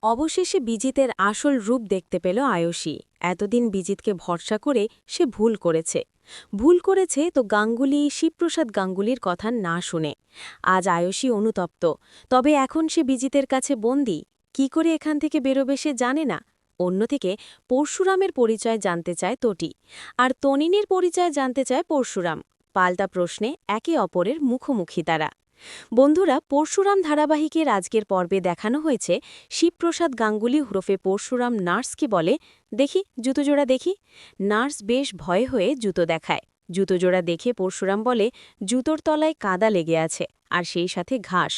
অবশেষে বিজিতের আসল রূপ দেখতে পেল আয়ুষী। এতদিন বিজিতকে ভরসা করে সে ভুল করেছে তো গাঙ্গুলি, শিবপ্রসাদ গাঙ্গুলির কথা না শুনে। আজ আয়ুষী অনুতপ্ত, তবে এখন সে বিজিতের কাছে বন্দী। কি করে এখান থেকে বেরোবে সে জানে না। অন্যদিকে পরশুরামের পরিচয় জানতে চায় তটি, আর তনিনীর পরিচয় জানতে চায় পরশুরাম। পাল্টা প্রশ্নে একে অপরের মুখোমুখি তারা। বন্ধুরা, পরশুরাম ধারাবাহিকের আজকের পর্বে দেখানো হয়েছে শিবপ্রসাদ গাঙ্গুলি ওরফে পরশুরাম নার্সকে বলে, দেখি জুতোজোড়া দেখি। নার্স বেশ ভয়ে হয়ে জুতো দেখায়। জুতোজোড়া দেখে পরশুরাম বলে, জুতোর তলায় কাদা লেগে আছে, আর সেই সাথে ঘাস।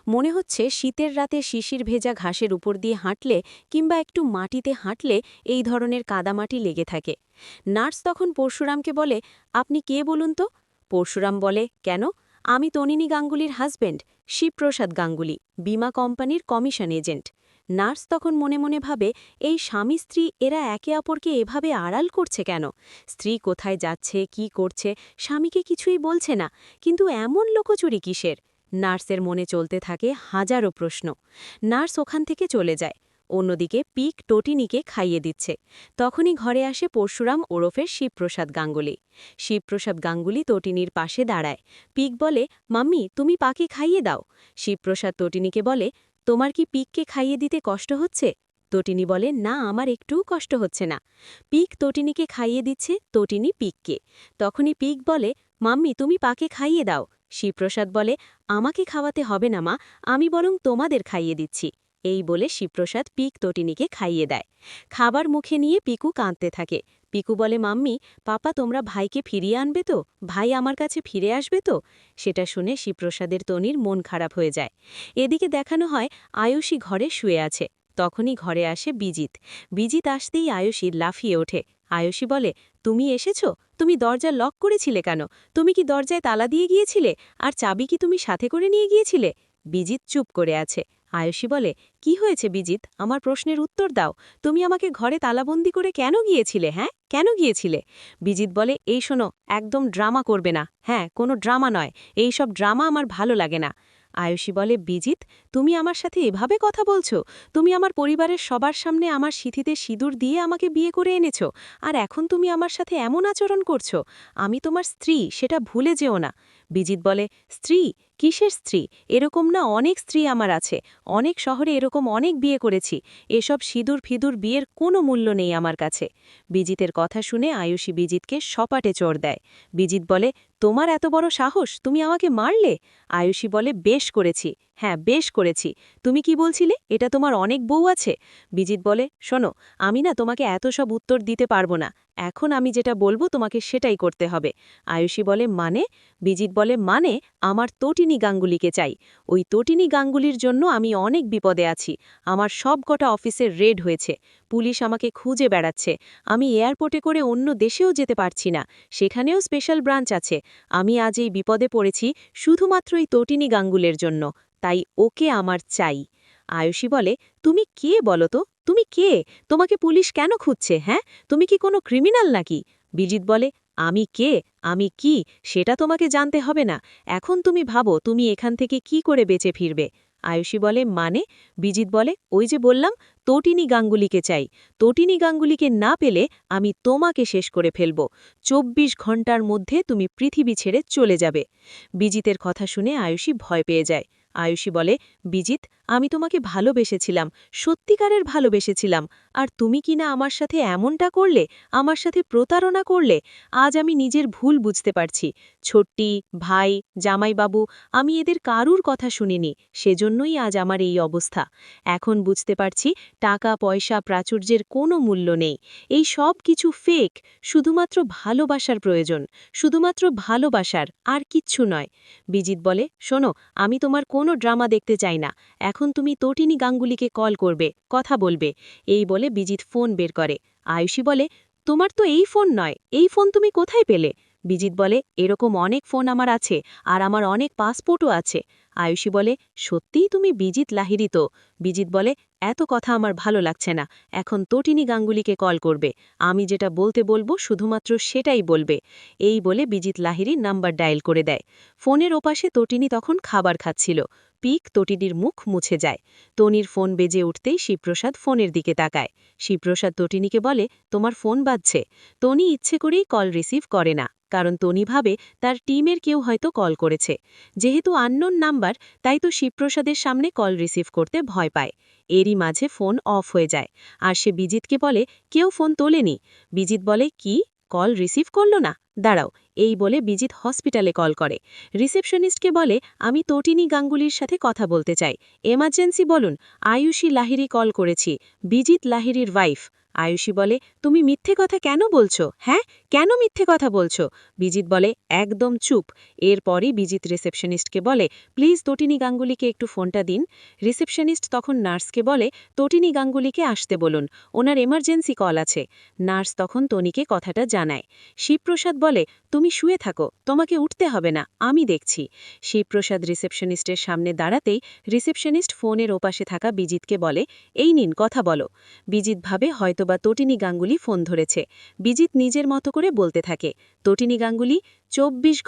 মনে হচ্ছে শীতের রাতে শিশির ভেজা ঘাসের উপর দিয়ে হাঁটলে কিংবা একটু মাটিতে হাঁটলে এই ধরনের কাদামাটি লেগে থাকে। নার্স তখন পরশুরামকে বলে, আপনি কে বলুন তো? পরশুরাম বলে, কেন? আমি তনিনী গাঙ্গুলির হাজব্যান্ড, শিবপ্রসাদ গাঙ্গুলি, বীমা কোম্পানির কমিশন এজেন্ট। নার্স তখন মনে মনে ভাবে, এই স্বামী স্ত্রী এরা একে অপরকে এভাবে আড়াল করছে কেন? স্ত্রী কোথায় যাচ্ছে, কি করছে, স্বামীকে কিছুই বলছে না, কিন্তু এমন লোকচুরি কিসের? নার্সের মনে চলতে থাকে হাজারো প্রশ্ন। নার্স ওখান থেকে চলে যায়। অন্যদিকে পিক টটিনিকে খাইয়ে দিচ্ছে। তখনই ঘরে আসে পরশুরাম ওরফে শিবপ্রসাদ গাঙ্গুলি। শিবপ্রসাদ গাঙ্গুলি তটিনীর পাশে দাঁড়ায়। পিক বলে, মাম্মি তুমি পাকে খাইয়ে দাও। শিবপ্রসাদ তটিনীকে বলে, তোমার কি পিককে খাইয়ে দিতে কষ্ট হচ্ছে? তটিনী বলে, না, আমার একটুও কষ্ট হচ্ছে না। পিক তটিনীকে খাইয়ে দিচ্ছে, তটিনী পিককে। তখনই পিক বলে, মাম্মি তুমি পাকে খাইয়ে দাও। শিবপ্রসাদ বলে, আমাকে খাওয়াতে হবে না মা, আমি বরং তোমাদের খাইয়ে দিচ্ছি। এই বলে শিবপ্রসাদ পিক তটিনীকে খাইয়ে দেয়। খাবার মুখে নিয়ে পিকু কাঁদতে থাকে। পিকু বলে, মাম্মি পাপা তোমরা ভাইকে ফিরিয়ে আনবে তো? ভাই আমার কাছে ফিরে আসবে তো? সেটা শুনে শিবপ্রসাদের তনির মন খারাপ হয়ে যায়। এদিকে দেখানো হয় আয়ুষী ঘরে শুয়ে আছে। তখনই ঘরে আসে বিজিত। বিজিত আসতেই আয়ুষী লাফিয়ে ওঠে। আয়ুষী বলে, তুমি এসেছো? তুমি দরজা লক করেছিলে কেন? তুমি কি দরজায় তালা দিয়ে গিয়েছিলে? আর চাবি কি তুমি সাথে করে নিয়ে গিয়েছিলে? বিজিত চুপ করে আছে। আয়ুষী বলে, কি হয়েছে বিজিত, আমার প্রশ্নের উত্তর দাও। তুমি আমাকে ঘরে তালাবন্দি করে কেন গিয়েছিলে? হ্যাঁ, কেন গিয়েছিলে? বিজিত বলে, এই শোনো, একদম ড্রামা করবে না। হ্যাঁ, কোনো ড্রামা নয়, এই সব ড্রামা আমার ভালো লাগে না। আয়ুষী বলে, বিজিত তুমি আমার সাথে এভাবে কথা বলছো? তুমি আমার পরিবারের সবার সামনে আমার সিঁথিতে সিঁদুর দিয়ে আমাকে বিয়ে করে এনেছো, আর এখন তুমি আমার সাথে এমন আচরণ করছো? আমি তোমার স্ত্রী, সেটা ভুলে যেও না। বিজিত বলে, স্ত্রী? কিসের স্ত্রী? এরকম না অনেক স্ত্রী আমার আছে, অনেক শহরে এরকম অনেক বিয়ে করেছি। এসব সিঁদুর ফিদুর বিয়ের কোনো মূল্য নেই আমার কাছে। বিজিতের কথা শুনে আয়ুষী বিজিতকে সপাটে চড় দেয়। বিজিত বলে, তোমার এত বড় সাহস, তুমি আমাকে মারলে? আয়ুষী বলে, বেশ করেছি, হ্যাঁ বেশ করেছি। তুমি কি বলছিলে এটা তোমার অনেক বউ আছে? বিজিত বলে, শোনো, আমি না তোমাকে এত সব উত্তর দিতে পারবো না। এখন আমি যেটা বলবো তোমাকে সেটাই করতে হবে। আয়ুষী বলে, মানে? বিজিত বলে, মানে আমার তটিনী গাঙ্গুলিকে চাই। ওই তটিনী গাঙ্গুলির জন্য আমি অনেক বিপদে আছি। আমার সব কটা অফিসের রেড হয়েছে, পুলিশ আমাকে খুঁজে বেড়াচ্ছে। আমি এয়ারপোর্টে করে অন্য দেশেও যেতে পারছি না, সেখানেও স্পেশাল ব্রাঞ্চ আছে। আমি আজ এই বিপদে পড়েছি শুধুমাত্র এই তটিনী গাঙ্গুলের জন্য, তাই ওকে আমার চাই। আয়ুষী বলে, তুমি কে বলো তো? তুমি কে? তোমাকে পুলিশ কেন খুঁজছে? হ্যাঁ, তুমি কি কোনো ক্রিমিনাল নাকি? বিজিত বলে, আমি কে, আমি কি, সেটা তোমাকে জানতে হবে না। এখন তুমি ভাবো তুমি এখান থেকে কি করে বেঁচে ফিরবে। আয়ুষী বলে, মানে? বিজিত বলে, ওই যে বললাম, তটিনী গাঙ্গুলিকে চাই। তটিনী গাঙ্গুলিকে না পেলে আমি তোমাকে শেষ করে ফেলব। ২৪ ঘন্টার মধ্যে তুমি পৃথিবী ছেড়ে চলে যাবে। বিজিতের কথা শুনে আয়ুষী ভয় পেয়ে যায়। আয়ুষী বলে, বিজিত আমি তোমাকে ভালোবেসেছিলাম, সত্যিকারের ভালোবেসেছিলাম, আর তুমি কি না আমার সাথে এমনটা করলে, আমার সাথে প্রতারণা করলে। আজ আমি নিজের ভুল বুঝতে পারছি। ছোট্টি, ভাই, জামাইবাবু, আমি এদের কারুর কথা শুনিনি, সেজন্যই আজ আমার এই অবস্থা। এখন বুঝতে পারছি টাকা পয়সা প্রাচুর্যের কোনো মূল্য নেই। এই সব কিছু ফেক, শুধুমাত্র ভালোবাসার প্রয়োজন, শুধুমাত্র ভালোবাসার, আর কিচ্ছু নয়। বিজিত বলে, শোনো, আমি তোমার কোনো ড্রামা দেখতে চাই না। এখন তুমি তটিনী গাঙ্গুলিকে কল করবে, কথা বলবে। এই বলে বিজিত ফোন বের করে। আয়ুষী বলে, তোমার তো এই ফোন নয়, এই ফোন তুমি কোথায় পেলে? বিজিত বলে, এরকম অনেক ফোন আমার আছে, আর আমার অনেক পাসপোর্টও আছে। আয়ুষী বলে, সত্যিই তুমি বিজিত লাহিড়ী তো? বিজিত বলে, এত কথা আমার ভালো লাগছে না, এখন তটিনী গাঙ্গুলিকে কল করবে, আমি যেটা বলতে বলবো শুধুমাত্র সেটাই বলবে। এই বলে বিজিত লাহিড়ী নাম্বার ডায়াল করে দেয়। ফোনের ওপাশে তটিনী তখন খাবার খাচ্ছিল। পিক তটিনীর মুখ মুছে যায়। তনির ফোন বেজে উঠতেই শিবপ্রসাদ ফোনের দিকে তাকায়। শিবপ্রসাদ তটিনীকে বলে, তোমার ফোন বাজছে। তনি ইচ্ছে করেই কল রিসিভ করে না, কারণ তনি ভাবে তার টিমের কেউ হয়তো কল করেছে। যেহেতু আননোন নাম্বার, তাই তো শিবপ্রসাদের সামনে কল রিসিভ করতে ভয় পায়। এরই মাঝে ফোন অফ হয়ে যায়, আর সে বিজিতকে বলে, কেউ ফোন তোলেনি। বিজিত বলে, কি, কল রিসিভ করলো না? দাঁড়াও। এই বলে বিজিত হসপিটালে কল করে। রিসেপশনিস্টকে বলে, আমি তটিনী গাঙ্গুলির সাথে কথা বলতে চাই, এমার্জেন্সি বলুন। আয়ুষী লাহিড়ী কল করেছি, বিজিত লাহিড়ীর ওয়াইফ। আয়ুষী বলে, তুমি মিথ্যে কথা কেন বলছো? হ্যাঁ, কেন মিথ্যে কথা বলছো? বিজিত বলে, একদম চুপ। এরপরই বিজিত রিসেপশনিস্টকে বলে, প্লিজ তটিনী গাঙ্গুলিকে একটু ফোনটা দিন। রিসেপশনিস্ট তখন নার্সকে বলে, তটিনী গাঙ্গুলিকে আসতে বলুন, ওনার এমার্জেন্সি কল আছে। নার্স তখন তনিকে কথাটা জানায়। শিবপ্রসাদ বলে, তুমি শুয়ে থাকো, তোমাকে উঠতে হবে না, আমি দেখছি। শিবপ্রসাদ রিসেপশনিস্টের সামনে দাঁড়াতেই রিসেপশনিস্ট ফোনের ওপাশে থাকা বিজিতকে বলে, এই নিন, কথা বলো। বিজিত ভাবে হয়তোবা তটিনী গাঙ্গুলি ফোন ধরেছে। বিজিত নিজের মতো করে বলতে থাকে, তটিনী গাঙ্গুলি, 24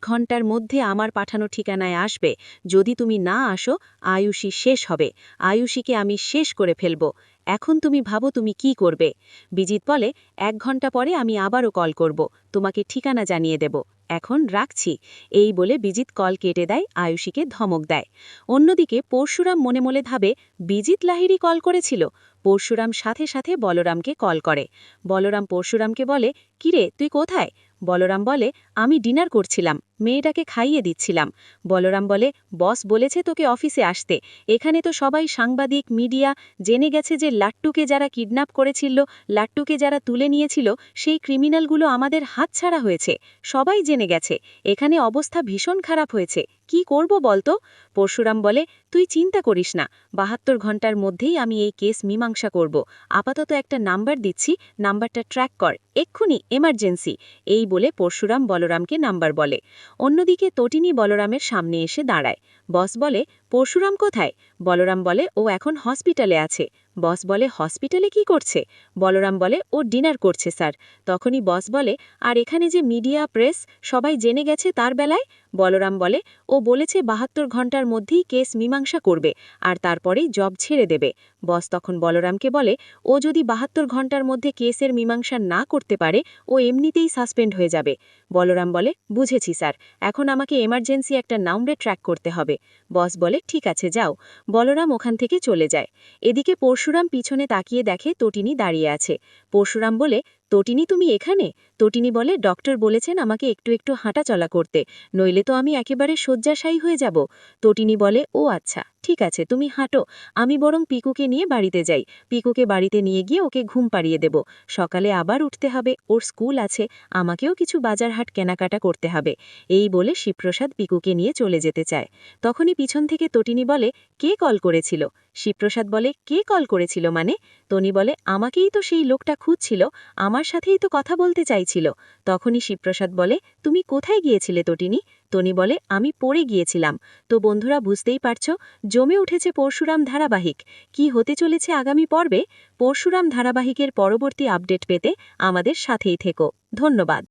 ঘন্টার মধ্যে আমার পাঠানো ঠিকানায় আসবে। যদি তুমি না আসো, আয়ুষী শেষ হবে, আয়ুষীকে আমি শেষ করে ফেলব। এখন তুমি ভাবো তুমি কি করবে। বিজিত বলে, 1 ঘন্টা পরে আমি আবারও কল করব, তোমাকে ঠিকানা জানিয়ে দেব, এখন রাখছি। এই বলে বিজিত কল কেটে দেয়, আয়ুষীকে ধমক দেয়। অন্যদিকে পরশুরাম মনে মনে ভাবে, বিজিত লাহিড়ী কল করেছিল। পরশুরাম সাথে সাথে বলরামকে কল করে। বলরাম পরশুরামকে বলে, কিরে, তুই কোথায়? বলরাম বলে, আমি ডিনার করছিলাম, মেয়েটাকে খাইয়ে দিচ্ছিলাম। বলরাম বলে, বস বলেছে তোকে অফিসে আসতে। এখানে তো সবাই সাংবাদিক, মিডিয়া জেনে গেছে যে লাট্টুকে যারা কিডন্যাপ করেছিল, লাট্টুকে যারা তুলে নিয়েছিল, সেই ক্রিমিনালগুলো আমাদের হাতছাড়া হয়েছে। সবাই জেনে গেছে। এখানে অবস্থা ভীষণ খারাপ হয়েছে। কি করব বলতো? পরশুরাম বলে, তুই চিন্তা করিস না, 72 ঘন্টার মধ্যেই আমি এই কেস মীমাংসা করব। আপাতত একটা নাম্বার দিচ্ছি, নাম্বারটা ট্র্যাক কর, এক্ষুনি, এমার্জেন্সি। এই বলে পরশুরাম বলরামকে নাম্বার বলে। অন্যদিকে তটিনী বলরামের সামনে এসে দাঁড়ায়। বস বলে, পরশুরাম কোথায়? বলরাম বলে, ও এখন হসপিটালে আছে। বস বলে, হসপিটালে কি করছে? বলরাম বলে, ও ডিনার করছে স্যার। তখনই বস বলে, আর এখানে যে মিডিয়া, প্রেস সবাই জেনে গেছে তার বেলায়? বলরাম বলে, ও বলেছে 72 ঘন্টার মধ্যেই কেস মীমাংসা করবে, আর তারপরেই জব ছেড়ে দেবে। বস তখন বলরামকে বলে, ও যদি 72 ঘন্টার মধ্যে কেসের মীমাংসা না করতে পারে, ও এমনিতেই সাসপেন্ড হয়ে যাবে। বলরাম বলে, বুঝেছি স্যার, এখন আমাকে এমার্জেন্সি একটা নাম্বার ট্র্যাক করতে হবে। বস বলে, ঠিক আছে, যাও। বলরাম ওখান থেকে চলে যায়। এদিকে পরশুরাম পিছনে তাকিয়ে দেখে তটিনী দাঁড়িয়ে আছে। পরশুরাম বলে, তটিনী, তুমি এখানে? তটিনী বলে, ডক্টর বলেছেন আমাকে একটু একটু হাঁটাচলা করতে, নইলে তো আমি একেবারে শয্যাশায়ী হয়ে যাব। তটিনী বলে, ও আচ্ছা, ঠিক আছে, তুমি হাঁটো, আমি বরং পিকুকে নিয়ে বাড়িতে যাই। পিকুকে বাড়িতে নিয়ে গিয়ে ওকে ঘুম পাড়িয়ে দেব। সকালে আবার উঠতে হবে, ওর স্কুল আছে, আমাকেও কিছু বাজারহাট কেনাকাটা করতে হবে। এই বলে শিবপ্রসাদ পিকুকে নিয়ে চলে যেতে চায়। তখনই পিছন থেকে তটিনী বলে, কে কল করেছিল? শিবপ্রসাদ বলে, কে কল করেছিল মানে? তনি বলে, আমাকেই তো সেই লোকটা খুঁজছিল, আমার সাথেই তো কথা বলতে চাইছিল। তখনই শিবপ্রসাদ বলে, তুমি কোথায় গিয়েছিলে তটিনী? তনি বলে, আমি পড়ে গিয়েছিলাম। তো বন্ধুরা, বুঝতেই পারছো, জমে উঠেছে পরশুরাম ধারাবাহিক। কি হতে চলেছে আগামী পর্বে? পরশুরাম ধারাবাহিকের পরবর্তী আপডেট পেতে আমাদের সাথেই থেকো। ধন্যবাদ।